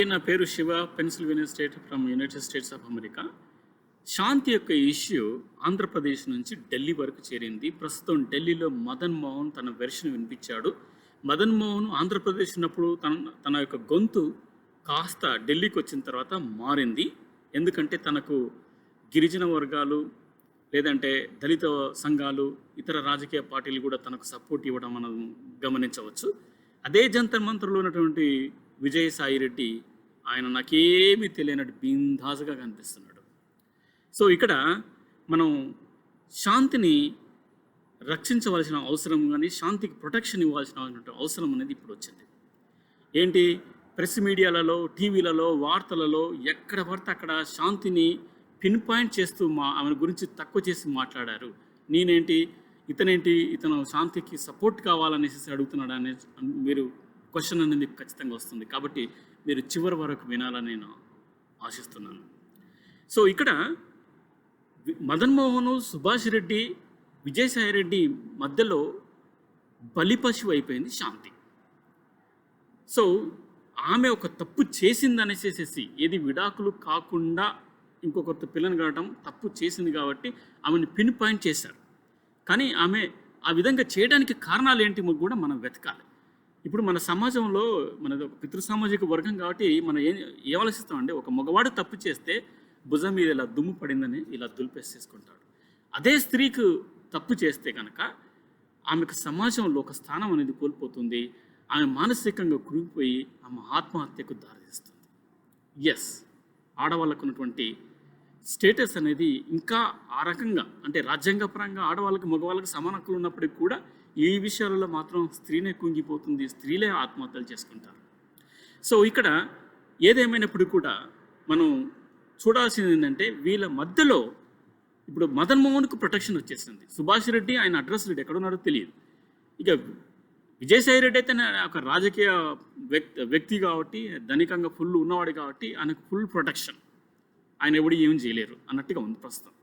నా పేరు Shiva, Pennsylvania state from United States of America. శాంతి యొక్క ఇష్యూ ఆంధ్రప్రదేశ్ నుంచి ఢిల్లీ వరకు చేరింది. ప్రస్తుతం ఢిల్లీలో మదన్ మోహన్ తన వెర్షన్ వినిపించాడు. మదన్ మోహన్ ఆంధ్రప్రదేశ్ ఉన్నప్పుడు తన యొక్క గొంతు కాస్త ఢిల్లీకి వచ్చిన తర్వాత మారింది. ఎందుకంటే తనకు గిరిజన వర్గాలు లేదంటే దళిత సంఘాలు, ఇతర రాజకీయ పార్టీలు కూడా తనకు సపోర్ట్ ఇవ్వడం మనం గమనించవచ్చు. అదే జంతర్ మంత్రులు ఉన్నటువంటి విజయసాయి రెడ్డి, ఆయన నాకేమీ తెలియనట్టు బిందాసుగా కనిపిస్తున్నాడు. సో ఇక్కడ మనం శాంతిని రక్షించవలసిన అవసరం కానీ శాంతికి ప్రొటెక్షన్ ఇవ్వాల్సిన అవసరం అనేది ఇప్పుడు వచ్చింది. ఏంటి, ప్రెస్ మీడియాలలో, టీవీలలో, వార్తలలో ఎక్కడ పడితే అక్కడ శాంతిని పిన్ పాయింట్ చేస్తూ ఆమె గురించి తక్కువ చేసి మాట్లాడారు. ఇతను శాంతికి సపోర్ట్ కావాలనేసి అడుగుతున్నాడు అనే మీరు క్వశ్చన్ అనేది ఖచ్చితంగా వస్తుంది. కాబట్టి మీరు చివరి వరకు వినాలని నేను ఆశిస్తున్నాను. సో ఇక్కడ మదన్ మోహన్, సుభాష్ రెడ్డి, విజయసాయి రెడ్డి మధ్యలో బలిపశువు అయిపోయింది శాంతి. సో ఆమె ఒక తప్పు చేసిందనేసేసి ఏది విడాకులు కాకుండా ఇంకొకరితో పిల్లని కావడం తప్పు చేసింది కాబట్టి ఆమెను పిన్ పాయింట్ చేశారు. కానీ ఆమె ఆ విధంగా చేయడానికి కారణాలు ఏంటి కూడా మనం వెతకాలి. ఇప్పుడు మన సమాజంలో మనది ఒక పితృ సామాజిక వర్గం కాబట్టి మనం ఏం ఆలోచిస్తామంటే, ఒక మగవాడు తప్పు చేస్తే భుజం మీద ఇలా దుమ్ము పడిందని ఇలా దులిపేసేసుకుంటాడు. అదే స్త్రీకు తప్పు చేస్తే కనుక ఆమెకు సమాజంలో ఒక స్థానం అనేది కోల్పోతుంది. ఆమె మానసికంగా కురిగిపోయి ఆమె ఆత్మహత్యకు దారితీస్తుంది. ఎస్, ఆడవాళ్ళకు ఉన్నటువంటి స్టేటస్ అనేది ఇంకా ఆ రకంగా, అంటే రాజ్యాంగపరంగా ఆడవాళ్ళకి మగవాళ్ళకి సమాన హక్కులు ఉన్నప్పటికీ కూడా ఈ విషయాలలో మాత్రం స్త్రీనే కుంగిపోతుంది, స్త్రీలే ఆత్మహత్యలు చేసుకుంటారు. సో ఇక్కడ ఏదేమైనప్పుడు కూడా మనం చూడాల్సింది ఏంటంటే, వీళ్ళ మధ్యలో ఇప్పుడు మదన్ మోహన్కు ప్రొటెక్షన్ వచ్చేసింది. సుభాష్ రెడ్డి ఆయన అడ్రస్ రెడ్డి ఎక్కడున్నారో తెలియదు. ఇక విజయసాయి రెడ్డి అయితే ఒక రాజకీయ వ్యక్తి కాబట్టి, ధనికంగా ఫుల్ ఉన్నవాడు కాబట్టి ఆయనకు ఫుల్ ప్రొటెక్షన్, ఆయన ఎవడు ఏం చేయలేరు అన్నట్టుగా ఉంది ప్రస్తుతం.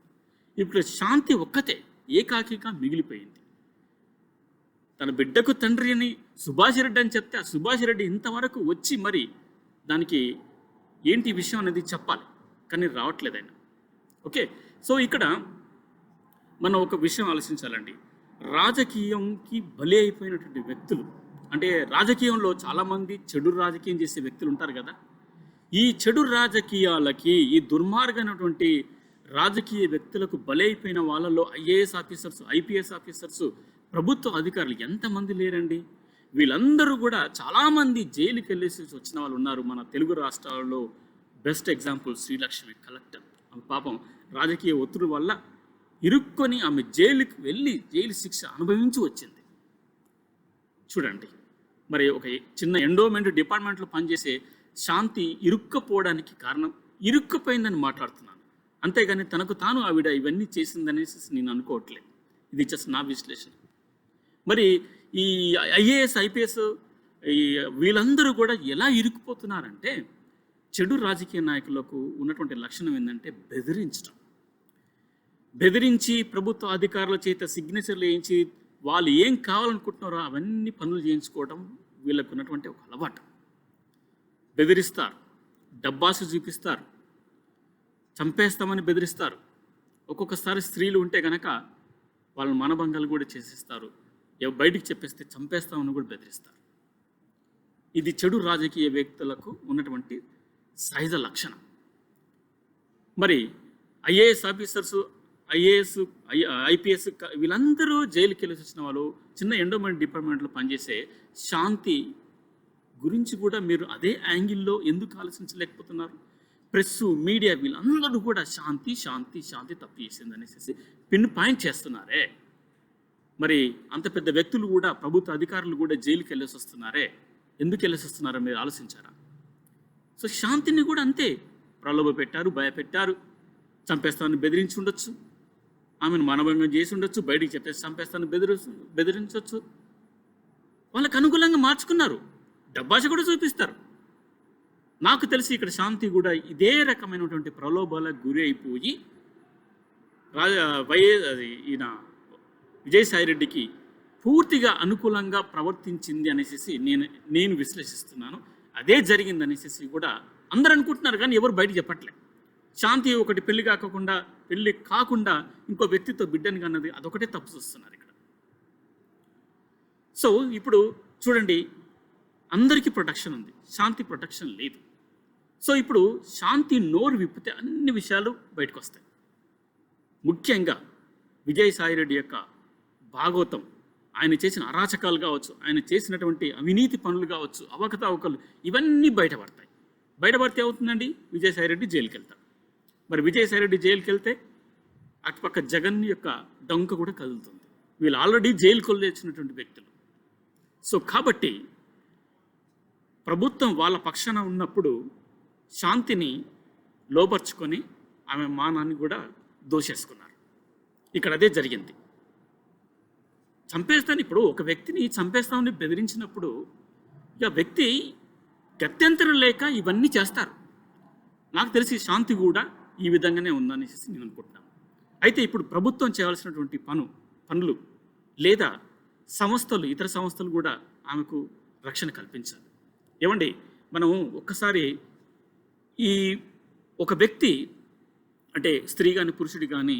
ఇప్పుడు శాంతి ఒక్కతే ఏకాకిగా మిగిలిపోయింది. తన బిడ్డకు తండ్రి అని సుభాష్ రెడ్డి అని చెప్తే, ఆ సుభాష్ రెడ్డి ఇంతవరకు వచ్చి మరి దానికి ఏంటి విషయం అనేది చెప్పాలి, కానీ రావట్లేదు ఆయన. ఓకే, సో ఇక్కడ మనం ఒక విషయం ఆలోచించాలండి. రాజకీయంకి బలి అయిపోయినటువంటి వ్యక్తులు, అంటే రాజకీయంలో చాలామంది చెడు రాజకీయం చేసే వ్యక్తులు ఉంటారు కదా. ఈ చెడు రాజకీయాలకి, ఈ దుర్మార్గమైనటువంటి రాజకీయ వ్యక్తులకు బలైపోయిన వాళ్ళలో ఐఏఎస్ ఆఫీసర్స్, ఐపీఎస్ ఆఫీసర్స్, ప్రభుత్వ అధికారులు ఎంతమంది లేరండి. వీళ్ళందరూ కూడా చాలామంది జైలుకి వెళ్ళేసి వచ్చిన వాళ్ళు ఉన్నారు. మన తెలుగు రాష్ట్రాల్లో బెస్ట్ ఎగ్జాంపుల్ శ్రీలక్ష్మి కలెక్టర్. ఆమె పాపం రాజకీయ ఒత్తిడి వల్ల ఇరుక్కొని ఆమె జైలుకి వెళ్ళి జైలు శిక్ష అనుభవించి వచ్చింది. చూడండి, మరి ఒక చిన్న ఎండోమెంట్ డిపార్ట్మెంట్లో పనిచేసే శాంతి ఇరుక్కపోవడానికి కారణం, ఇరుక్కుపోయిందని మాట్లాడుతున్నాను, అంతేగాని తనకు తాను ఆవిడ ఇవన్నీ చేసిందనేసి నేను అనుకోవట్లేదు. ఇది జస్ట్ నా విశ్లేషణ. మరి ఈ ఐఏఎస్, ఐపీఎస్ వీళ్ళందరూ కూడా ఎలా ఇరుక్కుపోతున్నారంటే, చెడు రాజకీయ నాయకులకు ఉన్నటువంటి లక్షణం ఏంటంటే బెదిరించి ప్రభుత్వ అధికారుల చేత సిగ్నేచర్లు వేయించి వాళ్ళు ఏం కావాలనుకుంటున్నారో అవన్నీ పనులు చేయించుకోవడం వీళ్ళకు ఉన్నటువంటి ఒక అలవాటు. బెదిరిస్తారు, డబ్బాసు చూపిస్తారు, చంపేస్తామని బెదిరిస్తారు. ఒక్కొక్కసారి స్త్రీలు ఉంటే కనుక వాళ్ళని మానభంగాలు కూడా చేసేస్తారు. బయటికి చెప్పేస్తే చంపేస్తామని కూడా బెదిరిస్తారు. ఇది చెడు రాజకీయ వ్యక్తులకు ఉన్నటువంటి సహజ లక్షణం. మరి ఐఏఎస్ ఆఫీసర్సు, ఐపీఎస్ వీళ్ళందరూ జైలుకి వెళ్ళి వచ్చిన వాళ్ళు, చిన్న ఎండోమెంట్ డిపార్ట్మెంట్లో పనిచేసే శాంతి గురించి కూడా మీరు అదే యాంగిల్లో ఎందుకు ఆలోచించలేకపోతున్నారు? ప్రెస్, మీడియా వీళ్ళందరూ కూడా శాంతి శాంతి శాంతి తప్పు చేసింది అనేసి పిన్ పాయింట్ చేస్తున్నారే. మరి అంత పెద్ద వ్యక్తులు కూడా, ప్రభుత్వ అధికారులు కూడా జైలుకి వెళ్ళేసి వస్తున్నారే. ఎందుకు వెళ్ళేసి వస్తున్నారో మీరు ఆలోచించారా? సో శాంతిని కూడా అంతే ప్రలోభ పెట్టారు, భయపెట్టారు, చంపేస్తామని బెదిరించి ఉండొచ్చు, ఆమెను మానభంగం చేసి ఉండొచ్చు, బయటికి చెప్పేసి చంపేస్తామని బెదిరించవచ్చు. వాళ్ళకు అనుకూలంగా మార్చుకున్నారు, డబ్బాష కూడా చూపిస్తారు. నాకు తెలిసి ఇక్కడ శాంతి కూడా ఇదే రకమైనటువంటి ప్రలోభాలకు గురి అయిపోయి ఈయన విజయసాయి రెడ్డికి పూర్తిగా అనుకూలంగా ప్రవర్తించింది అనేసి నేను విశ్లేషిస్తున్నాను. అదే జరిగిందనేసి కూడా అందరూ అనుకుంటున్నారు, కానీ ఎవరు బయట చెప్పట్లే. శాంతి ఒకటి పెళ్లి కాకుండా ఇంకో వ్యక్తితో బిడ్డని కన్నది అదొకటే తప్పు చూస్తున్నారు ఇక్కడ. సో ఇప్పుడు చూడండి, అందరికీ ప్రొటెక్షన్ ఉంది, శాంతి ప్రొటెక్షన్ లేదు. సో ఇప్పుడు శాంతి నోరు విప్పితే అన్ని విషయాలు బయటకు వస్తాయి. ముఖ్యంగా విజయసాయిరెడ్డి యొక్క భాగవతం, ఆయన చేసిన అరాచకాలు కావచ్చు, ఆయన చేసినటువంటి అవినీతి పనులు కావచ్చు, అవకతవకలు, ఇవన్నీ బయటపడితే అవుతుందండి, విజయసాయిరెడ్డి జైలుకి వెళ్తాడు. మరి విజయసాయిరెడ్డి జైలుకి వెళ్తే అటుపక్క జగన్ యొక్క డొంక కూడా కదులుతుంది. వీళ్ళు ఆల్రెడీ జైలుకి వచ్చినటువంటి వ్యక్తులు. సో కాబట్టి ప్రభుత్వం వాళ్ళ పక్షాన ఉన్నప్పుడు శాంతిని లోపరుచుకొని ఆమె మానాన్ని కూడా దోషేసుకున్నారు. ఇక్కడ అదే జరిగింది. ఇప్పుడు ఒక వ్యక్తిని చంపేస్తామని బెదిరించినప్పుడు ఇక వ్యక్తి గత్యంతరం లేక ఇవన్నీ చేస్తారు. నాకు తెలిసి శాంతి కూడా ఈ విధంగానే ఉందనేసి నేను అనుకుంటున్నాను. అయితే ఇప్పుడు ప్రభుత్వం చేయాల్సినటువంటి పనులు లేదా ఇతర సంస్థలు కూడా ఆమెకు రక్షణ కల్పించాలి. ఏమండి, మనం ఒక్కసారి ఒక వ్యక్తి అంటే స్త్రీ కానీ పురుషుడు కానీ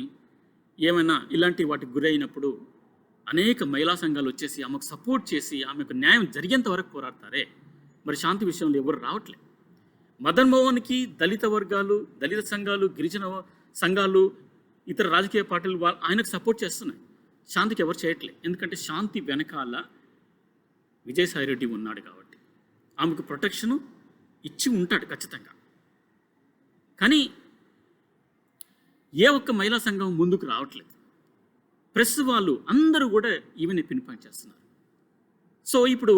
ఏమైనా ఇలాంటి వాటికి గురైనప్పుడు అనేక మహిళా సంఘాలు వచ్చేసి ఆమెకు సపోర్ట్ చేసి ఆమెకు న్యాయం జరిగేంత వరకు పోరాడతారే. మరి శాంతి విషయంలో ఎవరు రావట్లేదు. మదన్ మోహన్కి దళిత వర్గాలు, దళిత సంఘాలు, గిరిజన సంఘాలు, ఇతర రాజకీయ పార్టీలు ఆయనకు సపోర్ట్ చేస్తున్నాయి. శాంతికి ఎవరు చేయట్లేదు. ఎందుకంటే శాంతి వెనకాల విజయసాయిరెడ్డి ఉన్నాడు కాబట్టి ఆమెకు ప్రొటెక్షను ఇచ్చి ఉంటాడు ఖచ్చితంగా. కానీ ఏ ఒక్క మహిళా సంఘం ముందుకు రావట్లేదు. ప్రెస్ వాళ్ళు అందరూ కూడా ఈమెని పిన్పాయింట్ చేస్తున్నారు. సో ఇప్పుడు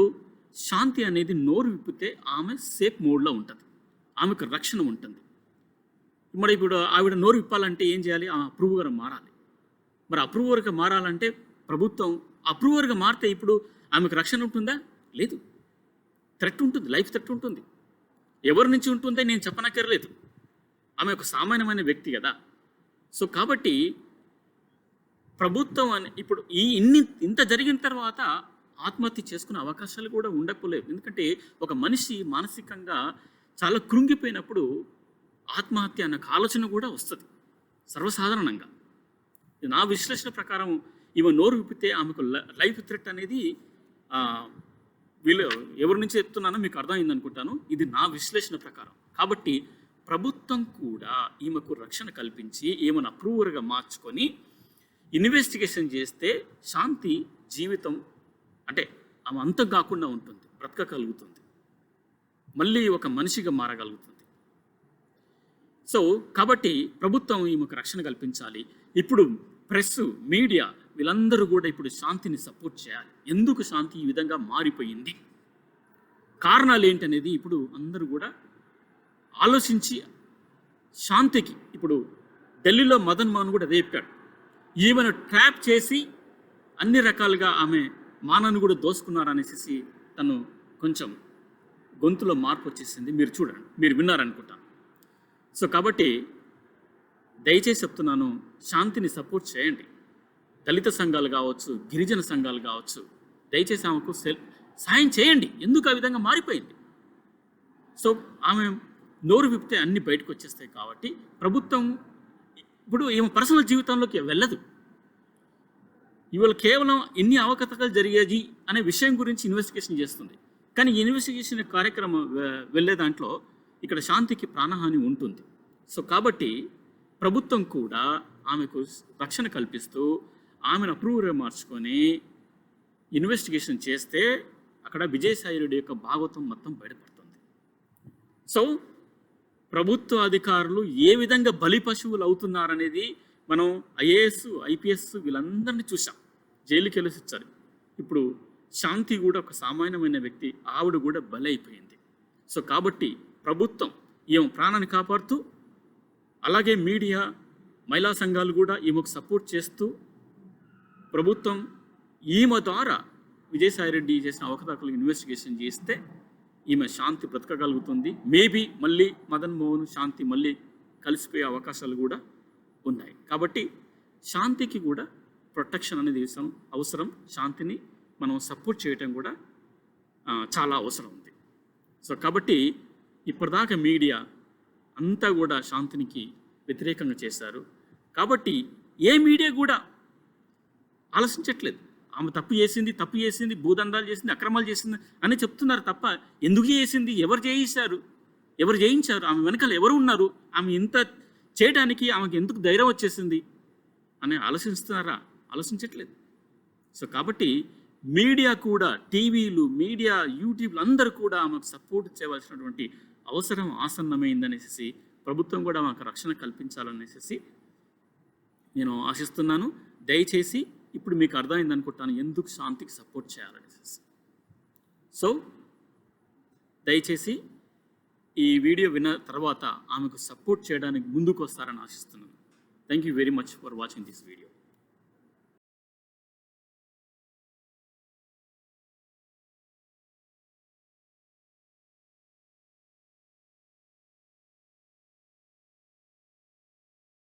శాంతి అనేది నోరు విప్పితే ఆమె సేఫ్ మోడ్లో ఉంటుంది, ఆమెకు రక్షణ ఉంటుంది. మరి ఇప్పుడు ఆవిడ నోరు విప్పాలంటే ఏం చేయాలి? ఆమె అప్రూవర్గా మారాలి. మరి అప్రూవర్గా మారాలంటే ప్రభుత్వం అప్రూవర్గా మారితే ఇప్పుడు ఆమెకు రక్షణ ఉంటుందా? లేదు. థ్రెట్ ఉంటుంది, లైఫ్ థ్రెట్ ఉంటుంది. ఎవరి నుంచి ఉంటుందో నేను చెప్పనక్కర్లేదు. ఆమె ఒక సామాన్యమైన వ్యక్తి కదా. సో కాబట్టి ప్రభుత్వం ఇప్పుడు ఇంత జరిగిన తర్వాత ఆత్మహత్య చేసుకునే అవకాశాలు కూడా ఉండకపోలేదు. ఎందుకంటే ఒక మనిషి మానసికంగా చాలా కృంగిపోయినప్పుడు ఆత్మహత్య అన్న ఆలోచన కూడా వస్తుంది సర్వసాధారణంగా. నా విశ్లేషణ ప్రకారం ఈమె నోరు విప్పితే ఆమెకు లైఫ్ థ్రెట్ అనేది వీళ్ళు ఎవరి నుంచి చెప్తున్నానో మీకు అర్థమైంది అనుకుంటాను. ఇది నా విశ్లేషణ ప్రకారం. కాబట్టి ప్రభుత్వం కూడా ఈమెకు రక్షణ కల్పించి ఈమెను అప్రూవర్గా మార్చుకొని ఇన్వెస్టిగేషన్ చేస్తే శాంతి జీవితం అంటే ఆమె అంతం కాకుండా ఉంటుంది, బ్రతకగలుగుతుంది, మళ్ళీ ఒక మనిషిగా మారగలుగుతుంది. సో కాబట్టి ప్రభుత్వం ఈమెకు రక్షణ కల్పించాలి. ఇప్పుడు ప్రెస్, మీడియా వీళ్ళందరూ కూడా ఇప్పుడు శాంతిని సపోర్ట్ చేయాలి. ఎందుకు శాంతి ఈ విధంగా మారిపోయింది, కారణాలు ఏంటనేది ఇప్పుడు అందరూ కూడా ఆలోచించి శాంతికి ఇప్పుడు ఢిల్లీలో మదన్ మోహన్ కూడా అదే చెప్పాడు. ఈమెను ట్రాప్ చేసి అన్ని రకాలుగా ఆమె మానాన్ని కూడా దోసుకున్నారనేసి తను కొంచెం గొంతులో మార్పు వచ్చేసింది. మీరు చూడండి, మీరు విన్నారనుకుంటాను. సో కాబట్టి దయచేసి చెప్తున్నాను, శాంతిని సపోర్ట్ చేయండి. దళిత సంఘాలు కావచ్చు, గిరిజన సంఘాలు కావచ్చు, దయచేసి ఆమెకు సాయం చేయండి. ఎందుకు ఆ విధంగా మారిపోయింది? సో ఆమె నోరు విప్పితే అన్ని బయటకు వచ్చేస్తాయి. కాబట్టి ప్రభుత్వం ఇప్పుడు ఈమె పర్సనల్ జీవితంలోకి వెళ్ళదు. ఇవాళ కేవలం ఎన్ని అవకతవకలు జరిగేది అనే విషయం గురించి ఇన్వెస్టిగేషన్ చేస్తుంది. కానీ ఇన్వెస్టిగేషన్ కార్యక్రమం వెళ్ళే దాంట్లో ఇక్కడ శాంతికి ప్రాణహాని ఉంటుంది. సో కాబట్టి ప్రభుత్వం కూడా ఆమెకు రక్షణ కల్పిస్తూ ఆమెను అప్రూవర్గా మార్చుకొని ఇన్వెస్టిగేషన్ చేస్తే అక్కడ విజయసాయిరెడ్డి యొక్క భాగవతం మొత్తం బయటపడుతుంది. సో ప్రభుత్వ అధికారులు ఏ విధంగా బలి పశువులు అవుతున్నారనేది మనం ఐఏఎస్, ఐపీఎస్ వీళ్ళందరినీ చూసాం. జైలుకి వెళ్ళొచ్చారు. ఇప్పుడు శాంతి కూడా ఒక సామాన్యమైన వ్యక్తి, ఆవిడ కూడా బలి అయిపోయింది. సో కాబట్టి ప్రభుత్వం ఈమె ప్రాణాన్ని కాపాడుతూ, అలాగే మీడియా, మహిళా సంఘాలు కూడా ఈమెకు సపోర్ట్ చేస్తూ, ప్రభుత్వం ఈమె ద్వారా విజయసాయిరెడ్డి చేసిన అవకతవకలకు ఇన్వెస్టిగేషన్ చేస్తే ఈమె శాంతి బ్రతకగలుగుతుంది. మేబీ మళ్ళీ మదన్ మోహన్, శాంతి మళ్ళీ కలిసిపోయే అవకాశాలు కూడా ఉన్నాయి. కాబట్టి శాంతికి కూడా ప్రొటెక్షన్ అనేది అవసరం. శాంతిని మనం సపోర్ట్ చేయటం కూడా చాలా అవసరం ఉంది. సో కాబట్టి ఇప్పటిదాకా మీడియా అంతా కూడా శాంతినికి వ్యతిరేకంగా చేశారు. కాబట్టి ఏ మీడియా కూడా ఆలోచించట్లేదు. ఆమె తప్పు చేసింది, భూదందాలు చేసింది, అక్రమాలు చేసింది అని చెప్తున్నారు తప్ప ఎందుకు చేసింది, ఎవరు చేయించారు, ఆమె వెనకాల ఎవరు ఉన్నారు, ఆమె ఇంత చేయడానికి ఆమెకి ఎందుకు ధైర్యం వచ్చేసింది అని ఆలోచించట్లేదు. సో కాబట్టి మీడియా కూడా, టీవీలు, మీడియా, యూట్యూబ్లు అందరూ కూడా ఆమెకు సపోర్ట్ చేయవలసినటువంటి అవసరం ఆసన్నమైందనేసి ప్రభుత్వం కూడా మాకు రక్షణ కల్పించాలనేసి నేను ఆశిస్తున్నాను. దయచేసి ఇప్పుడు మీకు అర్థమైంది అనుకుంటాను ఎందుకు శాంతికి సపోర్ట్ చేయాలనేసి. సో దయచేసి ఈ వీడియో విన్న తర్వాత ఆమెకు సపోర్ట్ చేయడానికి ముందుకు వస్తారని ఆశిస్తున్నాను. Thank you very much for watching this video.